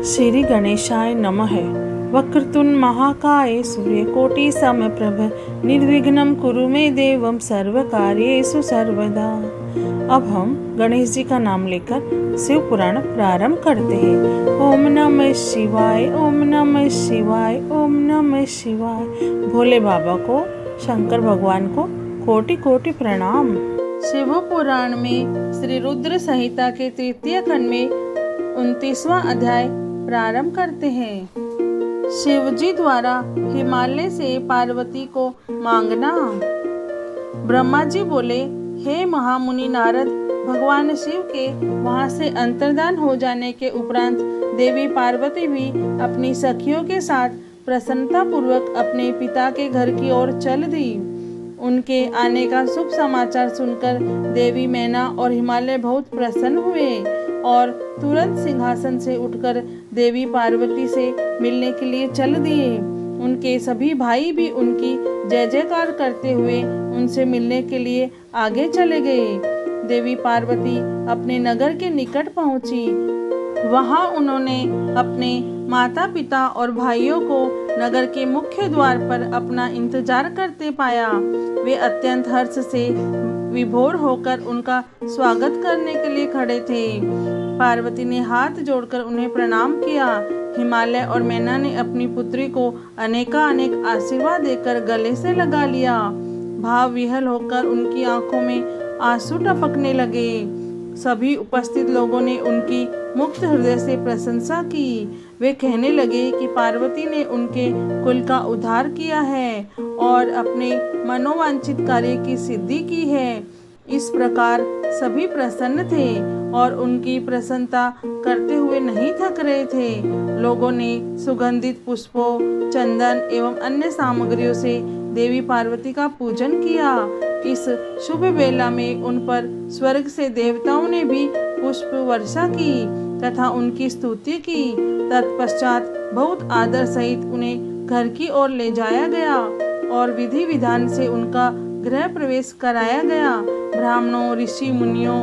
श्री गणेशाय नमः। वक्रतुंड महाकाय सूर्यकोटि समप्रभ निर्विघ्नं कुरु मे देवं सर्वकार्येषु सर्वदा। अब हम गणेश जी का नाम लेकर शिव पुराण प्रारंभ करते हैं। ओम नमः शिवाय, ओम नमः शिवाय, ओम नमः शिवाय। भोले बाबा को, शंकर भगवान को कोटि कोटि प्रणाम। शिव पुराण में श्री रुद्र संहिता के तृतीय खंड में 29वां अध्याय प्रारंभ करते हैं। शिवजी द्वारा हिमालय से पार्वती को मांगना। ब्रह्मा जी बोले, हे महामुनि नारद, भगवान शिव के वहां से अंतर्धान हो जाने के उपरांत देवी पार्वती भी अपनी सखियों के साथ प्रसन्नता पूर्वक अपने पिता के घर की ओर चल दी। उनके आने का शुभ समाचार सुनकर देवी मैना और हिमालय बहुत प्रसन्न हुए और तुरंत सिंहासन से उठकर देवी पार्वती से मिलने के लिए चल दिए। उनके सभी भाई भी उनकी जय जयकार करते हुए उनसे मिलने के लिए आगे चले गए। देवी पार्वती अपने नगर के निकट पहुंची। वहां उन्होंने अपने माता पिता और भाइयों को नगर के मुख्य द्वार पर अपना इंतजार करते पाया। वे अत्यंत हर्ष से विभोर होकर उनका स्वागत करने के लिए खड़े थे। पार्वती ने हाथ जोड़कर उन्हें प्रणाम किया। हिमालय और मैना ने अपनी पुत्री को अनेक आशीर्वाद देकर गले से लगा लिया। भाव विह्वल होकर उनकी आंखों में आंसू टपकने लगे। सभी उपस्थित लोगों ने उनकी मुक्त हृदय से प्रशंसा की। वे कहने लगे कि पार्वती ने उनके कुल का उद्धार किया है और अपने मनोवांछित कार्य की सिद्धि की है। इस प्रकार सभी प्रसन्न थे और उनकी प्रसन्नता करते हुए नहीं थक रहे थे। लोगों ने सुगंधित पुष्पों, चंदन एवं अन्य सामग्रियों से देवी पार्वती का पूजन किया। इस शुभ बेला में उन पर स्वर्ग से देवताओं ने भी पुष्प वर्षा की तथा उनकी स्तुति की। तत्पश्चात बहुत आदर सहित उन्हें घर की ओर ले जाया गया और विधि विधान से उनका गृह प्रवेश कराया गया। ब्राह्मणों, ऋषि मुनियों,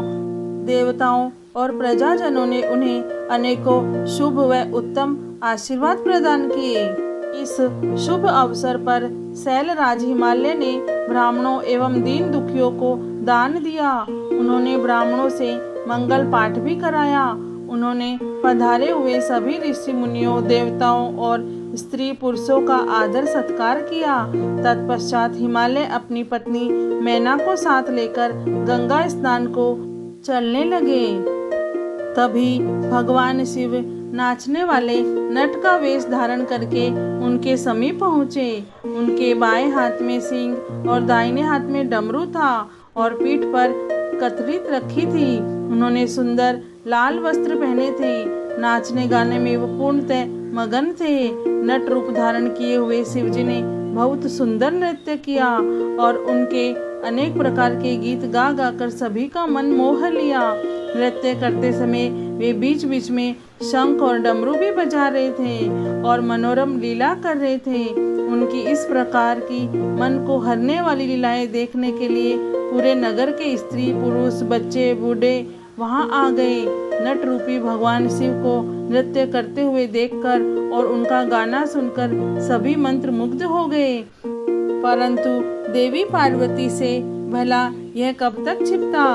देवताओं और प्रजाजनों ने उन्हें अनेकों शुभ व उत्तम आशीर्वाद प्रदान किए। इस शुभ अवसर पर शैलराज हिमालय ने ब्राह्मणों एवं दीन दुखियों को दान दिया। उन्होंने ब्राह्मणों से मंगल पाठ भी कराया। उन्होंने पधारे हुए सभी ऋषि मुनियों, देवताओं और स्त्री पुरुषों का आदर सत्कार किया। तत्पश्चात हिमालय अपनी पत्नी मैना को साथ लेकर गंगा स्नान को चलने लगे। तभी भगवान शिव नाचने वाले नट का वेश धारण करके उनके समीप पहुँचे। उनके बाएं हाथ में सिंह और दाहिने हाथ में डमरू था और पीठ पर कतरी रखी थी। उन्होंने सुंदर लाल वस्त्र पहने थे। नाचने गाने में वो पूर्णतः मगन थे। नट रूप धारण किए हुए शिवजी ने बहुत सुंदर नृत्य किया और उनके अनेक प्रकार के गीत गा गाकर सभी का मन मोह लिया। नृत्य करते समय वे बीच बीच में शंख और डमरू भी बजा रहे थे और मनोरम लीला कर रहे थे। उनकी इस प्रकार की मन को हरने वाली लीलाएं देखने के लिए पूरे नगर के स्त्री पुरुष, बच्चे, बूढ़े वहां आ गए। नट रूपी भगवान शिव को नृत्य करते हुए देखकर और उनका गाना सुनकर सभी मंत्र मुग्ध हो गए। परंतु देवी पार्वती से भला यह कब तक छिपता।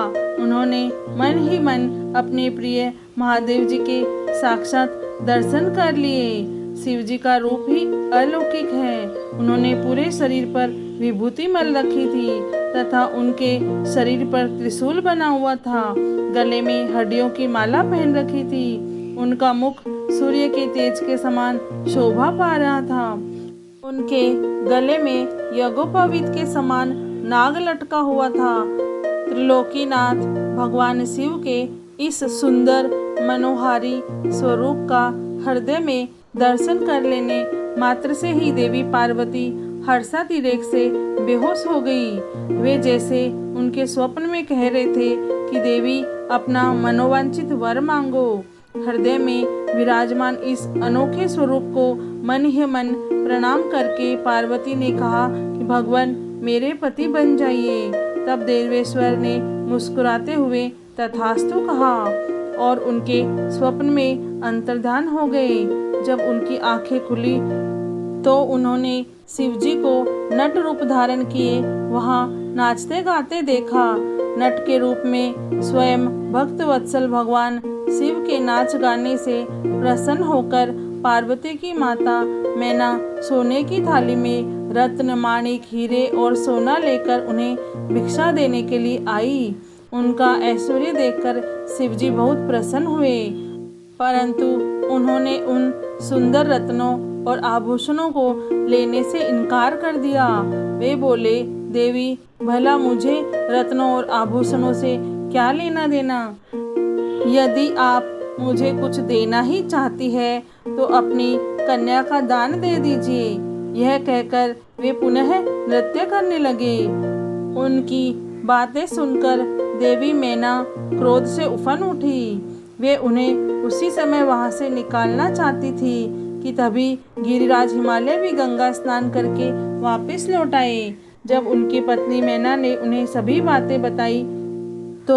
उन्होंने मन ही मन अपने प्रिय महादेव जी के साक्षात दर्शन कर लिए। शिव जी का रूप ही अलौकिक है। उन्होंने पूरे शरीर पर विभूति मल रखी थी तथा उनके शरीर पर त्रिशूल बना हुआ था। गले में हड्डियों की माला पहन रखी थी। उनका मुख सूर्य के तेज के समान शोभा पा रहा था। उनके गले में यज्ञोपवीत के समान नाग लटका हुआ था। त्रिलोकीनाथ भगवान शिव के इस सुंदर मनोहारी स्वरूप का हृदय में दर्शन कर लेने मात्र से ही देवी पार्वती हर्षातिरेक से बेहोश हो गई। वे जैसे उनके स्वप्न में कह रहे थे कि देवी अपना मनोवांछित वर मांगो। हृदय में विराजमान इस अनोखे स्वरूप को मन ही मन प्रणाम करके पार्वती ने कहा कि भगवान मेरे पति बन जाइए। तब देवेश्वर ने मुस्कुराते हुए तथास्तु कहा और उनके स्वप्न में अंतर्धान हो गए। जब उनकी आंखें खुली तो उन्होंने शिव जी को नट रूप धारण किए वहाँ नाचते गाते देखा। नट के रूप में स्वयं भक्त वत्सल भगवान शिव के नाच गाने से प्रसन्न होकर पार्वती की माता मैना सोने की थाली में रत्न माणिक हीरे और सोना लेकर उन्हें भिक्षा देने के लिए आई। उनका ऐश्वर्य देखकर शिवजी बहुत प्रसन्न हुए, परंतु उन्होंने उन सुंदर रत्नों और आभूषणों को लेने से इनकार कर दिया। वे बोले, देवी भला मुझे रत्नों और आभूषणों से क्या लेना देना। यदि आप मुझे कुछ देना ही चाहती है तो अपनी कन्या का दान दे दीजिए। यह कहकर वे पुनः नृत्य करने लगे। उनकी बातें सुनकर देवी मैना क्रोध से उफन उठी। वे उन्हें उसी समय वहां से निकालना चाहती थी कि तभी गिरिराज हिमालय भी गंगा स्नान करके वापस लौट आए। जब उनकी पत्नी मैना ने उन्हें सभी बातें बताई तो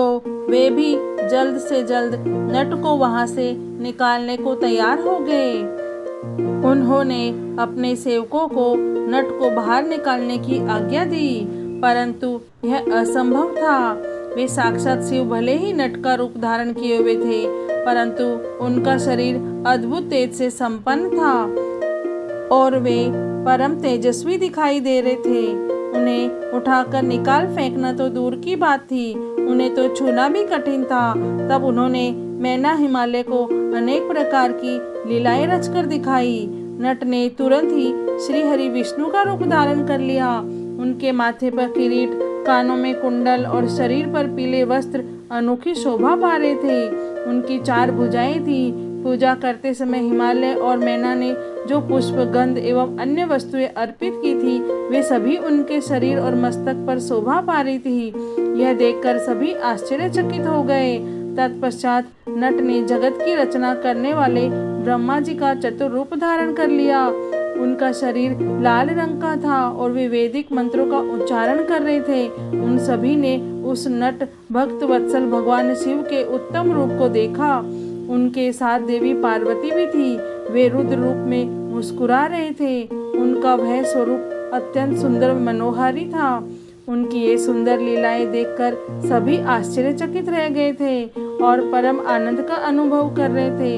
वे भी जल्द से जल्द नट को वहां से निकालने को तैयार हो गए। उन्होंने अपने सेवकों को नट को बाहर निकालने की आज्ञा दी, परंतु यह असंभव था। वे साक्षात शिव भले ही नट का रूप धारण किए हुए थे, परंतु उनका शरीर अद्भुत तेज से संपन्न था और वे परम तेजस्वी दिखाई दे रहे थे। उन्हें उठाकर निकाल फेंकना तो दूर की बात थी, उन्हें तो छूना भी कठिन था। तब उन्होंने मैना हिमालय को अनेक प्रकार की लीलाएं रचकर दिखाई। नट ने तुरंत ही श्री हरि विष्णु का रूप धारण कर लिया। उनके माथे पर किरीट, कानों में कुंडल और शरीर पर पीले वस्त्र अनोखी शोभा पा रहे थे। उनकी 4 भुजाएं थी। पूजा करते समय हिमालय और मैना ने जो पुष्प, गंध एवं अन्य वस्तुएं अर्पित की थी वे सभी उनके शरीर और मस्तक पर शोभा पा रही थी। यह देखकर सभी आश्चर्यचकित हो गए। तत्पश्चात नट ने जगत की रचना करने वाले ब्रह्मा जी का चतुर रूप धारण कर लिया। उनका शरीर लाल रंग का था और वे वैदिक मंत्रों का उच्चारण कर रहे थे। उन सभी ने उस नट भक्त वत्सल भगवान शिव के उत्तम रूप को देखा। उनके साथ देवी पार्वती भी थी। वे रुद्र रूप में मुस्कुरा रहे थे। उनका वह स्वरूप अत्यंत सुंदर मनोहारी था। उनकी ये सुंदर लीलाएं देखकर सभी आश्चर्यचकित रह गए थे और परम आनंद का अनुभव कर रहे थे।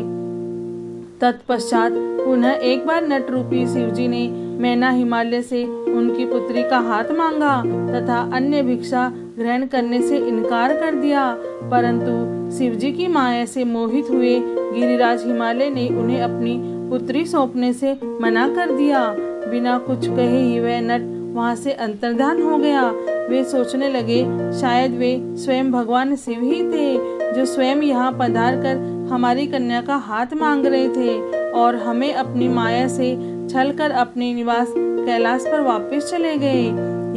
तत्पश्चात पुनः एक बार नट रूपी शिवजी ने मैना हिमालय से उनकी पुत्री का हाथ मांगा तथा अन्य भिक्षा ग्रहण करने से इनकार कर दिया, परंतु शिवजी की माया से मोहित हुए गिरिराज हिमालय ने उन्हें अपनी पुत्री सौंपने से मना कर दिया। बिना कुछ कहे ही वह नट वहां से अंतर्धान हो गया। वे सोचने लगे शायद वे स्वयं भगवान शिव ही थे जो स्वयं यहाँ पधार कर हमारी कन्या का हाथ मांग रहे थे और हमें अपनी माया से छलकर अपने निवास कैलाश पर वापस चले गए।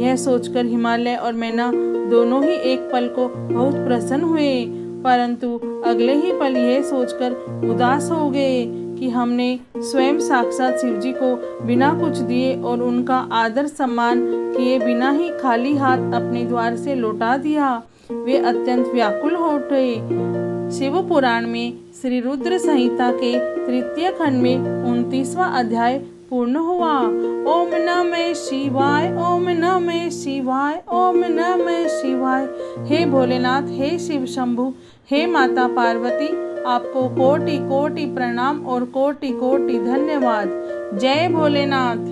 यह सोचकर हिमालय और मैना दोनों ही एक पल को बहुत प्रसन्न हुए, परंतु अगले ही पल यह सोचकर उदास हो गए कि हमने स्वयं साक्षात शिवजी को बिना कुछ दिए और उनका आदर सम्मान किए बिना ही खाली हाथ अपने द्वार से लौटा दिया। वे अत्यंत व्याकुल हो उठे। शिव पुराण में श्री रुद्र संहिता के 3 खंड में 29वां अध्याय पूर्ण हुआ। ओम नमः शिवाय, ओम नमः शिवाय, ओम नमः शिवाय। हे भोलेनाथ, हे शिव शंभु, हे माता पार्वती, आपको कोटि कोटि प्रणाम और कोटि कोटि धन्यवाद। जय भोलेनाथ।